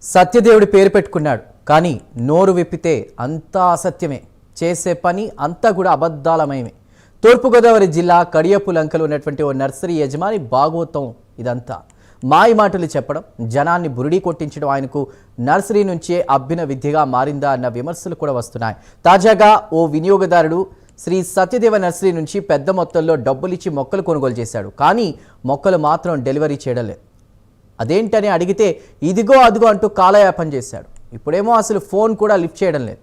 సత్యదేవుడి పేరు పెట్టుకున్నాడు, కానీ నోరు విప్పితే అంతా అసత్యమే, చేసే పని అంతా కూడా అబద్ధాలమయమే. తూర్పుగోదావరి జిల్లా కడియపులంకలో ఉన్నటువంటి ఓ నర్సరీ యజమాని భాగవతం ఇదంతా. మాయ మాటలు చెప్పడం, జనాన్ని బురిడి కొట్టించడం ఆయనకు నర్సరీ నుంచే అభ్యున విద్యగా మారిందా అన్న విమర్శలు కూడా వస్తున్నాయి. తాజాగా ఓ వినియోగదారుడు శ్రీ సత్యదేవ నర్సరీ నుంచి పెద్ద మొత్తంలో డబ్బులిచ్చి మొక్కలు కొనుగోలు చేశాడు, కానీ మొక్కలు మాత్రం డెలివరీ చేయడం లేదు. అదేంటని అడిగితే ఇదిగో అదిగో అంటూ కాలయాపన చేశాడు. ఇప్పుడేమో అసలు ఫోన్ కూడా లిఫ్ట్ చేయడం లేదు.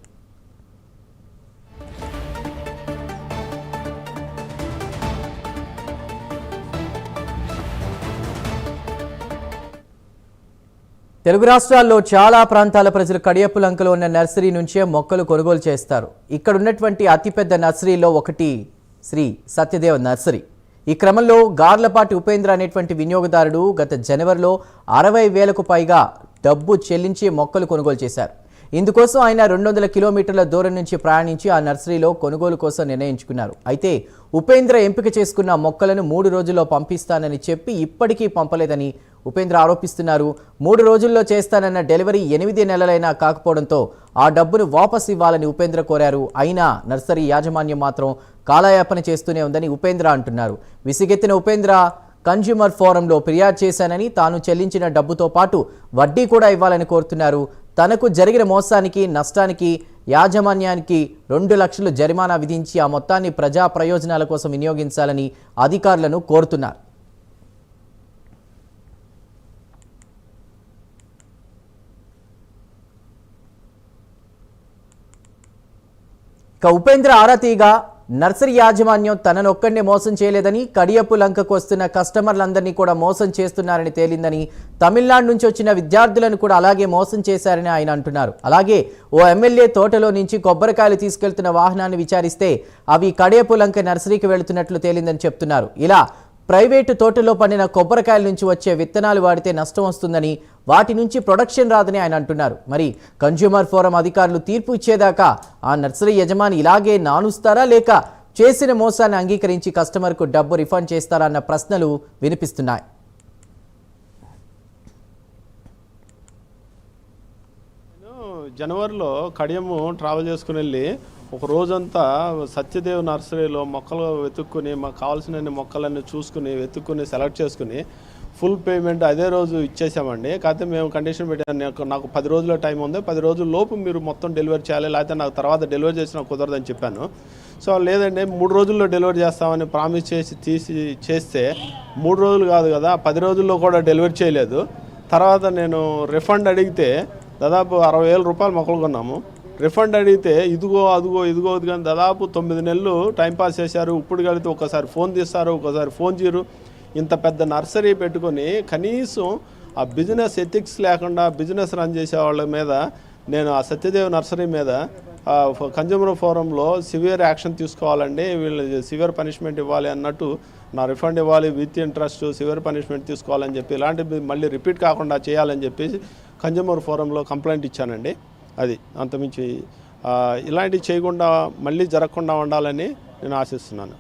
తెలుగు రాష్ట్రాల్లో చాలా ప్రాంతాల ప్రజలు కడియపులంకలో ఉన్న నర్సరీ నుంచే మొక్కలు కొనుగోలు చేస్తారు. ఇక్కడ ఉన్నటువంటి అతిపెద్ద నర్సరీలో ఒకటి శ్రీ సత్యదేవ నర్సరీ. ఈ క్రమంలో గార్లపాటి ఉపేంద్ర అనేటువంటి వినియోగదారుడు గత జనవరిలో 60,000కు పైగా డబ్బు చెల్లించి మొక్కలు కొనుగోలు చేశారు. ఇందుకోసం ఆయన 200 కిలోమీటర్ల దూరం నుంచి ప్రయాణించి ఆ నర్సరీలో కొనుగోలు కోసం నిర్ణయించుకున్నారు. అయితే ఉపేంద్ర ఎంపిక చేసుకున్న మొక్కలను 3 రోజుల్లో పంపిస్తానని చెప్పి ఇప్పటికీ పంపలేదని ఉపేంద్ర ఆరోపిస్తున్నారు. 3 రోజుల్లో చేస్తానన్న డెలివరీ 8 నెలలైనా కాకపోవడంతో ఆ డబ్బును వాపసు ఇవ్వాలని ఉపేంద్ర కోరారు. అయినా నర్సరీ యాజమాన్యం మాత్రం కాలయాపన చేస్తూనే ఉందని ఉపేంద్ర అంటున్నారు. విసిగెత్తిన ఉపేంద్ర కన్జ్యూమర్ ఫోరంలో ఫిర్యాదు చేశానని, తాను చెల్లించిన డబ్బుతో పాటు వడ్డీ కూడా ఇవ్వాలని కోరుతున్నారు. తనకు జరిగిన మోసానికి, నష్టానికి యాజమాన్యానికి 2 లక్షలు జరిమానా విధించి ఆ మొత్తాన్ని ప్రజా ప్రయోజనాల కోసం వినియోగించాలని అధికారులను కోరుతున్నారు. ఉపేంద్ర ఆరాతీగా నర్సరీ యాజమాన్యం తననొక్కడినే మోసం చేయలేదని, కడియపులంకకు వస్తున్న కస్టమర్లందరినీ కూడా మోసం చేస్తున్నారని తేలిందని, తమిళనాడు నుంచి వచ్చిన విద్యార్థులను కూడా అలాగే మోసం చేశారని ఆయన అంటున్నారు. అలాగే ఓ ఎమ్మెల్యే తోటలో నుంచి కొబ్బరికాయలు తీసుకెళ్తున్న వాహనాన్ని విచారిస్తే అవి కడియపులంక నర్సరీకి వెళుతున్నట్లు తేలిందని చెప్తున్నారు. ఇలా ప్రైవేటు తోటలో పండిన కొబ్బరికాయల నుంచి వచ్చే విత్తనాలు వాడితే నష్టం వస్తుందని, వాటి నుంచి ప్రొడక్షన్ రాదని ఆయన అంటున్నారు. మరి కన్జ్యూమర్ ఫోరం అధికారులు తీర్పు ఇచ్చేదాకా ఆ నర్సరీ యజమాని ఇలాగే నానుస్తారా, లేక చేసిన మోసాన్ని అంగీకరించి కస్టమర్కు డబ్బు రిఫండ్ చేస్తారా అన్న ప్రశ్నలు వినిపిస్తున్నాయి. జనవరిలో కడియము ట్రావెల్ చేసుకుని వెళ్ళి ఒక రోజంతా సత్యదేవ్ నర్సరీలో మొక్కలు వెతుక్కుని, మాకు కావాల్సిన మొక్కలన్నీ చూసుకుని వెతుక్కుని సెలెక్ట్ చేసుకుని ఫుల్ పేమెంట్ అదే రోజు ఇచ్చేసామండి. కాకపోతే మేము కండిషన్ పెట్టాను, నాకు 10 రోజుల టైం ఉంది, 10 రోజుల లోపు మీరు మొత్తం డెలివరీ చేయాలి, లేకపోతే నాకు తర్వాత డెలివరీ చేసినా కుదరదని చెప్పాను. సో లేదండి 3 రోజుల్లో డెలివరీ చేస్తామని ప్రామిస్ చేస్తే 3 రోజులు కాదు కదా, 10 రోజుల్లో కూడా డెలివరీ చేయలేదు. తర్వాత నేను రిఫండ్ అడిగితే దాదాపు 60,000 రూపాయలు మొక్కలు కొన్నాము. రిఫండ్ అడిగితే ఇదిగో అదిగో ఇదిగో కానీ దాదాపు 9 నెలలు టైంపాస్ చేశారు. ఇప్పుడు కలిగితే ఒకసారి ఫోన్ తీస్తారు, ఒకసారి ఫోన్ చేయరు. ఇంత పెద్ద నర్సరీ పెట్టుకొని కనీసం ఆ బిజినెస్ ఎథిక్స్ లేకుండా బిజినెస్ రన్ చేసే వాళ్ళ మీద నేను ఆ సత్యదేవ్ నర్సరీ మీద కన్జ్యూమర్ ఫోరంలో సివియర్ యాక్షన్ తీసుకోవాలండి, వీళ్ళు సివియర్ పనిష్మెంట్ ఇవ్వాలి అన్నట్టు, నా రిఫండ్ ఇవ్వాలి విత్ ఇంట్రెస్ట్, సివియర్ పనిష్మెంట్ తీసుకోవాలని చెప్పి, ఇలాంటివి మళ్ళీ రిపీట్ కాకుండా చేయాలని చెప్పి కన్జ్యూమర్ ఫోరంలో కంప్లైంట్ ఇచ్చానండి. అది అంతమించి ఇలాంటివి చేయకుండా మళ్ళీ జరగకుండా ఉండాలని నేను ఆశిస్తున్నాను.